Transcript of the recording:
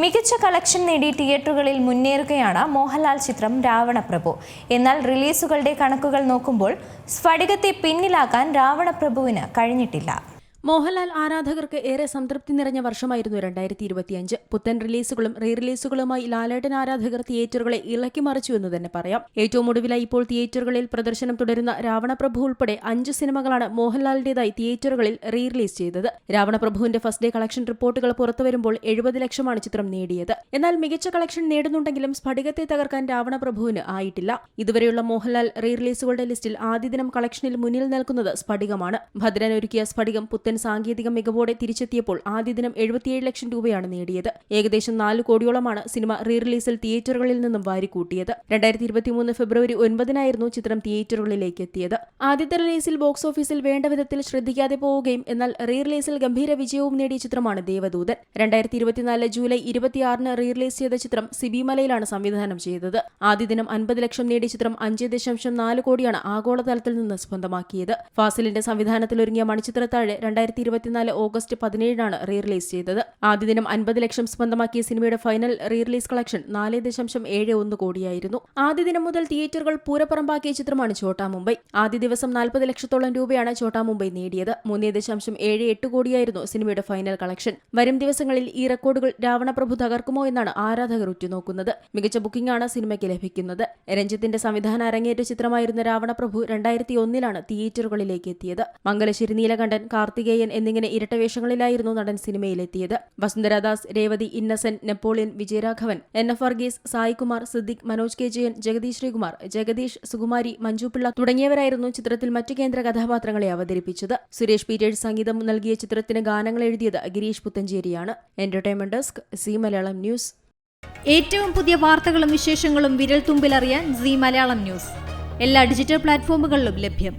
മികച്ച കളക്ഷൻ നേടി തിയേറ്ററുകളിൽ മുന്നേറുകയാണ് മോഹൻലാൽ ചിത്രം രാവണപ്രഭു. എന്നാൽ റിലീസുകളുടെ കണക്കുകൾ നോക്കുമ്പോൾ സ്ഫടികത്തെ പിന്നിലാക്കാൻ രാവണപ്രഭുവിന് കഴിഞ്ഞിട്ടില്ല. മോഹൻലാൽ ആരാധകർക്ക് ഏറെ സംതൃപ്തി നിറഞ്ഞ വർഷമായിരുന്നു 2025. പുത്തൻ റിലീസുകളും റീ റിലീസുകളുമായി ലാലേട്ടൻ ആരാധകർ തിയേറ്ററുകളെ ഇളക്കി മറിച്ചു എന്ന് തന്നെ പറയാം. ഏറ്റവും ഒടുവിലായി ഇപ്പോൾ തിയേറ്ററുകളിൽ പ്രദർശനം തുടരുന്ന രാവണപ്രഭു ഉൾപ്പെടെ 5 സിനിമകളാണ് മോഹൻലാലിന്റേതായി തിയേറ്ററുകളിൽ റീ റിലീസ് ചെയ്തത്. രാവണപ്രഭുവിന്റെ ഫസ്റ്റ് ഡേ കളക്ഷൻ റിപ്പോർട്ടുകൾ പുറത്തുവരുമ്പോൾ 70 ലക്ഷമാണ് ചിത്രം നേടിയത്. എന്നാൽ മികച്ച കളക്ഷൻ നേടുന്നുണ്ടെങ്കിലും സ്ഫടികത്തെ തകർക്കാൻ രാവണപ്രഭുവിന് ആയിട്ടില്ല. ഇതുവരെയുള്ള മോഹൻലാൽ റീ റിലീസുകളുടെ ലിസ്റ്റിൽ ആദ്യ ദിനം കളക്ഷനിൽ മുന്നിൽ നിൽക്കുന്നത് സ്ഫടികമാണ്. ഭദ്രൻ ഒരുക്കിയ സ്ഫടികം പുത്തൻ സാങ്കേതിക മികവോടെ തിരിച്ചെത്തിയപ്പോൾ ആദ്യ ദിനം 77 ലക്ഷം രൂപയാണ് നേടിയത്. ഏകദേശം 4 കോടിയോളമാണ് സിനിമ റീ റിലീസിൽ തിയേറ്ററുകളിൽ നിന്നും വാരിക്കൂട്ടിയത്. 2023 ഫെബ്രുവരി 9-നായിരുന്നു ചിത്രം തിയേറ്ററുകളിലേക്ക് എത്തിയത്. ആദ്യത്തെ റിലീസിൽ ബോക്സ് ഓഫീസിൽ വേണ്ട വിധത്തിൽ ശ്രദ്ധിക്കാതെ പോവുകയും എന്നാൽ റീ റിലീസിൽ ഗംഭീര വിജയവും നേടിയ ചിത്രമാണ് ദേവദൂതൻ. 2024 ജൂലൈ 26-ന് റീ റിലീസ് ചെയ്ത ചിത്രം സിബി മലയിലാണ് സംവിധാനം ചെയ്തത്. ആദ്യ ദിനം 50 ലക്ഷം നേടിയ ചിത്രം 5.4 കോടിയാണ് ആഗോളതലത്തിൽ നിന്ന് സ്വന്തമാക്കിയത്. ഫാസിലിന്റെ സംവിധാനത്തിലൊരുങ്ങിയ മണിച്ചിത്രത്താഴ് 2024 ഓഗസ്റ്റ് 17-നാണ് റീ റിലീസ് ചെയ്തത്. ആദ്യ ദിനം 50 ലക്ഷം സ്വന്തമാക്കിയ സിനിമയുടെ ഫൈനൽ റീ റിലീസ് കളക്ഷൻ 4.71 കോടിയായിരുന്നു. ആദ്യ ദിനം മുതൽ തിയേറ്ററുകൾ പൂരപ്പറമ്പാക്കിയ ചിത്രമാണ് ഛോട്ടാ മുംബൈ. ആദ്യ ദിവസം 40 ലക്ഷത്തോളം രൂപയാണ് ഛോട്ടാ മുംബൈ നേടിയത്. 3.78 കോടിയായിരുന്നു സിനിമയുടെ ഫൈനൽ കളക്ഷൻ. വരും ദിവസങ്ങളിൽ ഈ റെക്കോർഡുകൾ രാവണപ്രഭു തകർക്കുമോ എന്നാണ് ആരാധകർ ഉറ്റുനോക്കുന്നത്. മികച്ച ബുക്കിംഗാണ് സിനിമയ്ക്ക് ലഭിക്കുന്നത്. രഞ്ജിത്തിന്റെ സംവിധാന അരങ്ങേറ്റ ചിത്രമായിരുന്ന രാവണപ്രഭു 2001-ലാണ് തിയേറ്ററുകളിലേക്ക് എത്തിയത്. മംഗലശ്ശേരി നീലകണ്ഠൻ, കാർത്തികേയൻ എന്നിങ്ങനെ ഇരട്ടവേഷങ്ങളിലായിരുന്നു നടൻ സിനിമയിലെത്തിയത്. വസുന്ധരാദാസ്, രേവതി, ഇന്നസെന്റ്, നെപ്പോളിയൻ, വിജയരാഘവൻ, NF വർഗീസ്, സായികുമാർ, സിദ്ദിഖ്, മനോജ് കെ ജയൻ, ജഗദീഷ് ശ്രീകുമാർ, ജഗദീഷ്, സുകുമാരി, മഞ്ജുപിള്ള തുടങ്ങിയവരായിരുന്നു ചിത്രത്തിൽ മറ്റു കേന്ദ്ര കഥാപാത്രങ്ങളെ അവതരിപ്പിച്ചത്. സുരേഷ് പീറ്റേഴ്സ് സംഗീതം നൽകിയ ചിത്രത്തിന് ഗാനങ്ങൾ എഴുതിയത് ഗിരീഷ് പുത്തഞ്ചേരിയാണ്. Entertainment desk, Zee Malayalam news. ഏറ്റവും പുതിയ വാർത്തകളും വിശേഷങ്ങളും വിരൽ തുമ്പിലറിയാൻ സി മലയാളം ന്യൂസ് എല്ലാ ഡിജിറ്റൽ പ്ലാറ്റ്ഫോമുകളിലും ലഭ്യം.